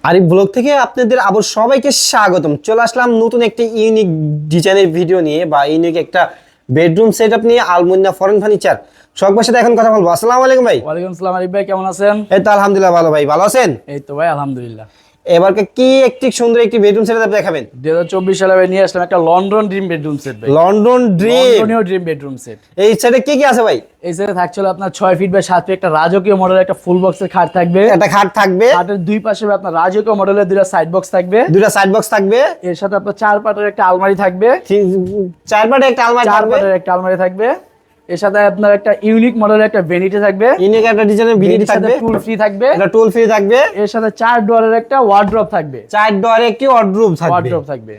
Arif blog থেকে আপনাদের আবার সবাইকে স্বাগতম। চলে আসলাম নতুন একটি ইউনিক ডিজাইনের ভিডিও নিয়ে বা ইউনিক একটা বেডরুম সেটআপ নিয়ে আলমুনিয়া ফরেন ফার্নিচার। শখবার সাথে এখন কথা বলবো। আসসালামু আলাইকুম ভাই। ওয়ালাইকুম আসসালাম আরিফ ভাই, কেমন আছেন? এই তো আলহামদুলিল্লাহ ভালো ভাই, ভালো আছেন? এই তো ভাই আলহামদুলিল্লাহ। এবারকে কি একটি সুন্দর একটি বেডরুম সেটআপ দেখাবেন? 2024 সালে ভাই নিয়ে আসলাম একটা লন্ডন ড্রিম বেডরুম সেট ভাই। লন্ডন ড্রিম, লন্ডনীয় ড্রিম বেডরুম সেট। এই সেটে কি কি আছে ভাই? এই সেটে থাকছিল আপনার 6 ফিট বাই 7 ফিট একটা রাজকীয় মডেলের একটা ফুল বক্সের খাট থাকবে। একটা খাট থাকবে, খাটের দুই পাশে আপনার রাজকীয় মডেলের দুটো সাইড বক্স থাকবে, দুটো সাইড বক্স থাকবে, এর সাথে আপনার 4 পাটের একটা আলমারি থাকবে, চার পাটে একটা আলমারি 4 থাকবে, পাটের একটা আলমারি থাকবে। এর সাথে আপনার একটা ইউনিক মডেলের একটা ভ্যানিটি থাকবে, ইউনিক একটা ডিজাইনের ভিনিটি থাকবে, টুল ফ্রি থাকবে, একটা টুল ফ্রি থাকবে। এর সাথে 4 ডোরের একটা ওয়ার্ড্রপ থাকবে, 4 ডোরে একটি ওয়ার্ডরোব থাকবে। ওয়ার্ড্রপ থাকবে।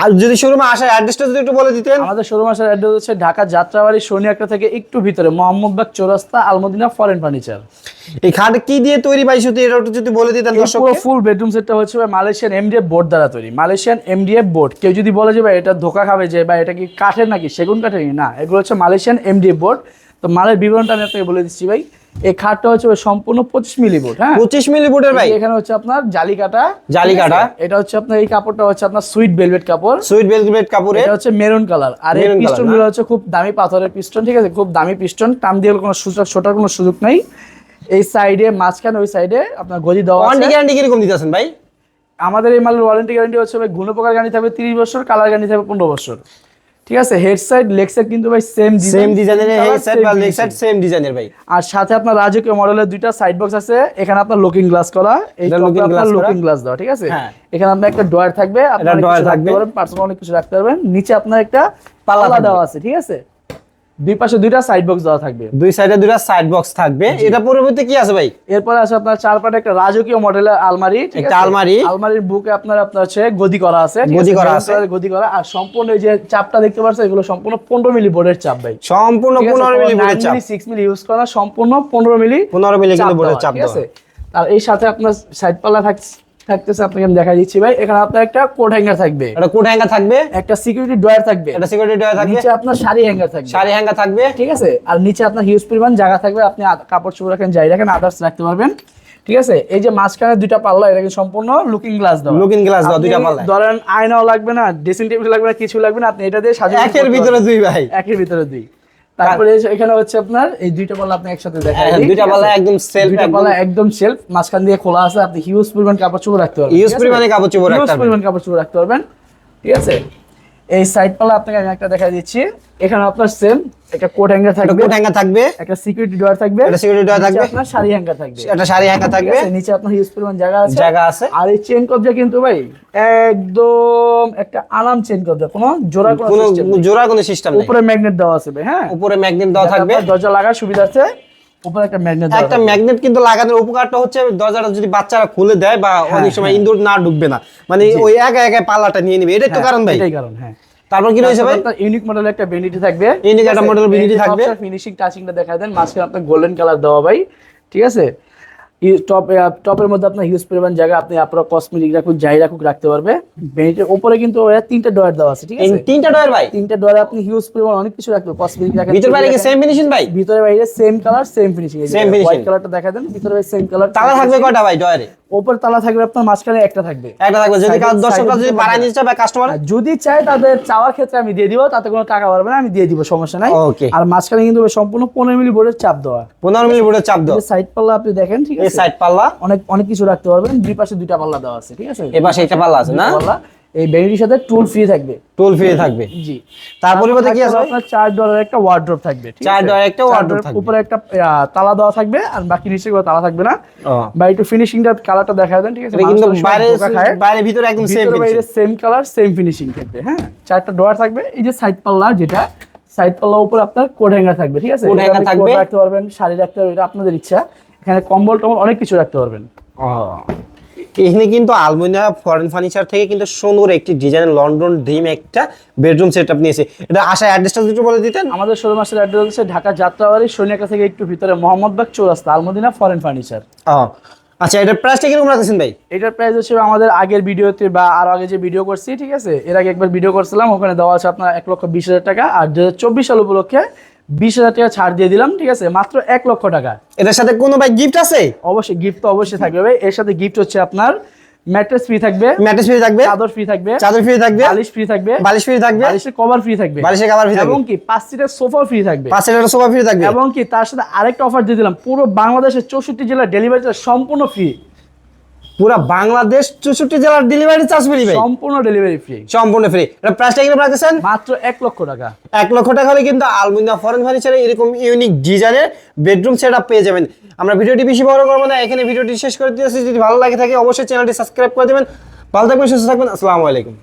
আর যদি শোরুমে আসার অ্যাড্রেসটা যদি একটু বলে দিতেন। আমাদের শোরুম আসার অ্যাড্রেস হচ্ছে ঢাকা যাত্রাবাড়ি শনি একটা থেকে একটু ভিতরে মোহাম্মদবাগ চৌরাস্তা আলমদিনা ফরেন ফার্নিচার। এই খাট কি দিয়ে তৈরি ভাই, শুধু এটা একটু যদি বলে দিতেন পুরো দর্শককে। ফুল বেডরুম সেটটা হচ্ছে মালয়েশিয়ান এমডিএফ বোর্ড দ্বারা তৈরি। মালয়েশিয়ান এমডিএফ বোর্ড, কেউ যদি বলে যে ভাই এটা ধোকা খাবে যে ভাই এটা কি কাঠের নাকি সেগুন কাঠের, না, এগুলো হচ্ছে মালয়েশিয়ান এমডিএফ বোর্ড। তো মালের বিবরণটা আমি আপনাকে বলে দিচ্ছি ভাই। এই খাটটা হচ্ছে সম্পূর্ণ 25 মিলি বোর্ড। হ্যাঁ, 25 মিলি বোর্ডের ভাই। এখানে হচ্ছে আপনার জালি কাটা, জালি কাটা। এটা হচ্ছে আপনার এই কাপড়টা হচ্ছে আপনার সুইট ভেলভেট কাপড়, সুইট ভেলভেট কাপড়ে। এটা হচ্ছে মেরুন কালার। আর এই মেরুন কালার পিস্টন গুলো হচ্ছে খুব দামি পাথরের পিস্টন, ঠিক আছে, খুব দামি পিস্টন, টান দিয়ে কোনো সুযোগ ছোটার কোনো সুযোগ নাই। এই সাইডে মাঝখানে ওই সাইডে আপনার গদি দেওয়া ওয়ারেন্টি আছে। গ্যারান্টি কিরকম দিতেছেন ভাই? আমাদের এই মালের ওয়ারেন্টি গ্যারান্টি হচ্ছে ভাই গুণ প্রকার গ্যারান্টি থাকবে 30 বছর, কালার গ্যারান্টি থাকবে 15 বছর। ঠিক আছে, হেড সাইড লেগ সাইড কিন্তু ভাই সেম ডিজাইনের হেড সাইড বা লেগ সাইড সেম ডিজাইনের ভাই। আর সাথে আপনার রাজকীয় মডেলের দুইটা সাইড বক্স আছে। এখানে আপনার লুকিং গ্লাস করা, এই এটা টপে looking আপনার glass করা। লুকিং গ্লাস দেওয়া, ঠিক আছে। হ্যাঁ। এখানে আপনার একটা ড্রয়ার থাকবে, আপনার drawer কিছু থাকবে। রাখতে পারবেন, পার্সোনাল অনেক কিছু রাখতে পারবেন। নিচে আপনার একটা পাল্লা পাল্লা থাকবে। দেওয়া আছে, ঠিক আছে। দুই পাশে দুইটা সাইড বক্স দেওয়া থাকবে, দুই সাইডে দুটো সাইড বক্স থাকবে। এটা পরবর্তী কি আছে ভাই? এরপরে আছে আপনার 4 পাটে একটা রাজকীয় মডেলের আলমারি, ঠিক একটা আছে? আলমারি। আলমারির বুকে আপনার হচ্ছে গদি করা আছে, ঠিক গদি আছে? করা মেরুন আছে। কালারের গদি করা। আর সম্পূর্ণ এই যে চাপটা দেখতে পাচ্ছেন, এগুলো সম্পূর্ণ 15 মিলি বোর্ডের চাপ ভাই। সম্পূর্ণ 15 মিলি বোর্ডের চাপ। 6 মিলি ইউজ করা, সম্পূর্ণ 15 মিলি 15 মিলি কিন্তু বোর্ডের দেওয়া, চাপ ঠিক দেওয়া। আছে। আর এই সাথে আপনার সাইড পাল্লা থাকতেছে, আপনাকে আমি দেখাই দিচ্ছি ভাই। এখানে আপনার একটা কোট হ্যাঙ্গার থাকবে, একটা কোট হ্যাঙ্গার থাকবে, একটা সিকিউরিটি ড্রয়ার থাকবে, একটা সিকিউরিটি ড্রয়ার থাকবে, নিচে আপনার শাড়ি হ্যাঙ্গার থাকবে, শাড়ি হ্যাঙ্গার থাকবে, ঠিক আছে। আর নিচে আপনার হিউজ পরিমাণ জায়গা থাকবে, আপনি কাপড় চোপড় রাখেন, যাই রাখেন, আদার্স রাখতে পারবেন, ঠিক আছে। এই যে মাঝখানে দুইটা পাল্লা, এটা কিন্তু সম্পূর্ণ লুকিং গ্লাস দেওয়া। লুকিং গ্লাস দাও দুইটা আপনি পাল্লা। ধরেন আয়নাও লাগবে না, ড্রেসিং টেবিল লাগবে না, কিছু লাগবে না, আপনি এটা দিয়ে সাজিয়ে একের ভিতরে দুই ভাই। একের ভিতরে দুই। তারপরে এখানে হচ্ছে আপনার এই দুইটা পাল্লা আপনি একসাথে দেখাই হ্যাঁ, দিই, দুইটা ঠিক পাল্লা আছে? একদম সেলফ, দুইটা পাল্লা একদম শেলফ, মাঝখান দিয়ে খোলা আছে, আপনি হিউজ পরিমাণ কাপড় চোপড় রাখতে পারবেন, ইউজ ঠিক আছে? পরিমাণে কাপড় চোপড় হিউজ রাখতে পারবেন। পরিমাণ কাপড় চোপড় রাখতে পারবেন, ঠিক আছে। এই সাইড পাল্লা আপনাকে আমি একটা দেখাই দিচ্ছি। এখানে আপনার সেম একটা কোট হ্যাঙ্গার একটা থাকবে, কোট হ্যাঙ্গার থাকবে, একটা সিকিউরিটি ড্রয়ার থাকবে, একটা সিকিউরিটি ড্রয়ার নিচে থাকবে, আপনার শাড়ি হ্যাঙ্গার থাকবে, একটা শাড়ি হ্যাঙ্গার ঠিক থাকবে, আছে? নিচে আপনার হিউজ পরিমাণ জায়গা আছে, জায়গা আছে। আর এই চেন কবজা কিন্তু ভাই একদম একটা আরাম চেন কবজা, কোনো জোড়া কোনো কোনো system নেই। জোড়া কোনো সিস্টেম নেই। উপরে ম্যাগনেট দেওয়া আছে ভাই, হ্যাঁ, উপরে ম্যাগনেট দেওয়া থাকবে। আপনার দরজা লাগার সুবিধা আছে, উপরে একটা ম্যাগনেট দেওয়া একটা থাকবে। ম্যাগনেট কিন্তু লাগানোর উপকারটা হচ্ছে দরজাটা যদি বাচ্চারা খুলে দেয় বা অনেক সময় ইন্দুর না ঢুকবে না, মানে ওই একা একা পাল্লাটা নিয়ে নিবে, এটাই তো কারণ ভাই। এটাই কারণ, হ্যাঁ। তারপর কি রয়েছে ভাই? ইউনিক মডেলের একটা ভ্যানিটি থাকবে, Unique একটা model vanity থাকবে। ফিনিশিং টাচিংটা দেখায় দেন। মাঝখানে আপনার গোল্ডেন কালার দেওয়া ভাই, ঠিক আছে। টপের মধ্যে আপনার হিউজ পরিমাণ জায়গা, আপনি আপনার কসমেটিক রাখুক, যাই রাখুক রাখতে পারবে। ভ্যানিটির উপরে কিন্তু তিনটা ডয়ার দেওয়া আছে, ঠিক এই আছে। তিনটা ডয়ার ভাই। তিনটা ডয়ারে আপনি হিউজ পরিমাণ অনেক কিছু রাখতে পারবেন, কসমেটিক রাখেন, ভিতর বাইরে কি সেম ফিনিশিং ভাই? ভিতরে বাইরে same colour same finishing. Same finishing। White কালারটা দেখা দেন, ভিতরে সেম কালার। তালা থাকবে কয়টা ভাই ডয়ারে? উপর তালা থাকবে আপনার, মাঝখানে একটা থাকবে, একটা থাকবে। যদি Side- দর্শকরা side- যদি বাড়ায় নিতে চায় বা কাস্টমার আর যদি চাই তাদের চাওয়ার ক্ষেত্রে আমি দিয়ে দিব, তাতে কোনো টাকা পারবে না, আমি দিয়ে দিব, সমস্যা নাই। Okay। আর মাঝখানে কিন্তু সম্পূর্ণ 15 মিলি বোর্ডের চাপ দেওয়া। 15 মিলি বোর্ডের চাপ দাও। সাইড পাল্লা আপনি দেখেন, ঠিক এই আছে, সাইড পাল্লা, অনেক অনেক কিছু রাখতে পারবেন। দুই পাশে দুইটা পাল্লা দেওয়া আছে, ঠিক আছে। এই পাশে একটা পাল্লা আছে না? দুইটা পাল্লা। এই ভ্যানিটির সাথে টুল ফ্রি থাকবে, টুল ফ্রি থাকবে। জি। তার পরিবর্তে কি আছে ভাই? আপনার 4 ডলারের একটা ওয়ার্ড্রপ থাকবে, ঠিক 4 আছে? ডলারের একটা 4 wardrobe ডলারের থাকবে। উপরে একটা তালা দেওয়া থাকবে, আর বাকি নিচে কোনো তালা থাকবে না। ও, বা একটু ফিনিশিংটা কালারটা দেখা দেন, ঠিক আছে। এটা কিন্তু মানুষ অনেক সময় বাইরে ধোঁকা খায়। বাইরে ভিতরে একদম সেম ভিতরে বাইরে finishing. Same colour same finishing থাকবে, হ্যাঁ। 4টা ডোর থাকবে। এই যে সাইড পাল্লা, যেটা সাইড পাল্লার উপর আপনার কোট হ্যাঙ্গার থাকবে, ঠিক আছে। কোট এখানে হ্যাঙ্গার আপনি থাকবে। কোট রাখতে পারবেন, শাড়ি রাখতে পারবেন, এটা আপনাদের ইচ্ছা। এখানে কম্বল টম্বল অনেক কিছু রাখতে পারবেন। এখানে কিন্তু আলমোনিয়া ফরেন ফার্নিচার থেকে কিন্তু সুন্দর একটি ডিজাইন লন্ডন ড্রিম একটা বেডরুম সেটআপ নিয়েছে। এটা আসার অ্যাড্রেসটা একটু বলে দিতেন। আমাদের শোরুম আসলে অ্যাড্রেস হচ্ছে ঢাকা যাত্রাবাড়ি সৈনিকা থেকে একটু ভিতরে মোহাম্মদবাগ চৌরাস্তা আলমদিনা ফরেন ফার্নিচার। আচ্ছা, এটার প্রাইসটা কিরকম রাখছেন ভাই? এটার প্রাইস হচ্ছে আমাদের আগের ভিডিওতে বা আরো আগে যে ভিডিও করছি, ঠিক আছে, এর আগে একবার ভিডিও করছিলাম, ওখানে দেওয়া আছে আপনার 1,20,000 টাকা। আর 2024 সাল উপলক্ষে 20,000 টাকা ছাড় দিয়ে দিলাম, ঠিক আছে, মাত্র 1 লক্ষ টাকা। এটার সাথে কোনো ভাই গিফট আছে? অবশ্যই গিফট তো অবশ্যই থাকবে ভাই। এর সাথে গিফট হচ্ছে আপনার ম্যাট্রেস ফ্রি থাকবে, ম্যাট্রেস ফ্রি থাকবে, চাদর ফ্রি থাকবে, চাদর ফ্রি থাকবে, বালিশ ফ্রি থাকবে, বালিশ ফ্রি থাকবে, বালিশের কভার ফ্রি থাকবে, বালিশের কভার ফ্রি থাকবে, এবং কি 5 সিটের সোফা ফ্রি থাকবে, 5 সিটের সোফা ফ্রি থাকবে, এবং কি তার সাথে আরেকটা অফার দিয়ে দিলাম, পুরো বাংলাদেশের 64 জেলার ডেলিভারি চার্জ সম্পূর্ণ ফ্রি। পুরো বাংলাদেশ 64 জেলার ডেলিভারি চার্জ ফ্রি ভাই, সম্পূর্ণ ডেলিভারি ফ্রি, সম্পূর্ণ ফ্রি। এটা প্রাইসটা কিরকম রাখছেন? মাত্র 1 লক্ষ টাকা। 1 লক্ষ টাকা হলে কিন্তু আলমুনিয়া ফরেন ফার্নিচারে এরকম ইউনিক ডিজাইনের বেডরুম সেটআপ পেয়ে যাবেন। আমরা ভিডিওটি বেশি বড় করব না, এখানে ভিডিওটি শেষ করে দিয়েছি। যদি ভালো লাগে থাকে অবশ্যই চ্যানেলটি সাবস্ক্রাইব করে দিবেন। ভালো থাকবেন, সুস্থ থাকবেন, আসসালামু আলাইকুম।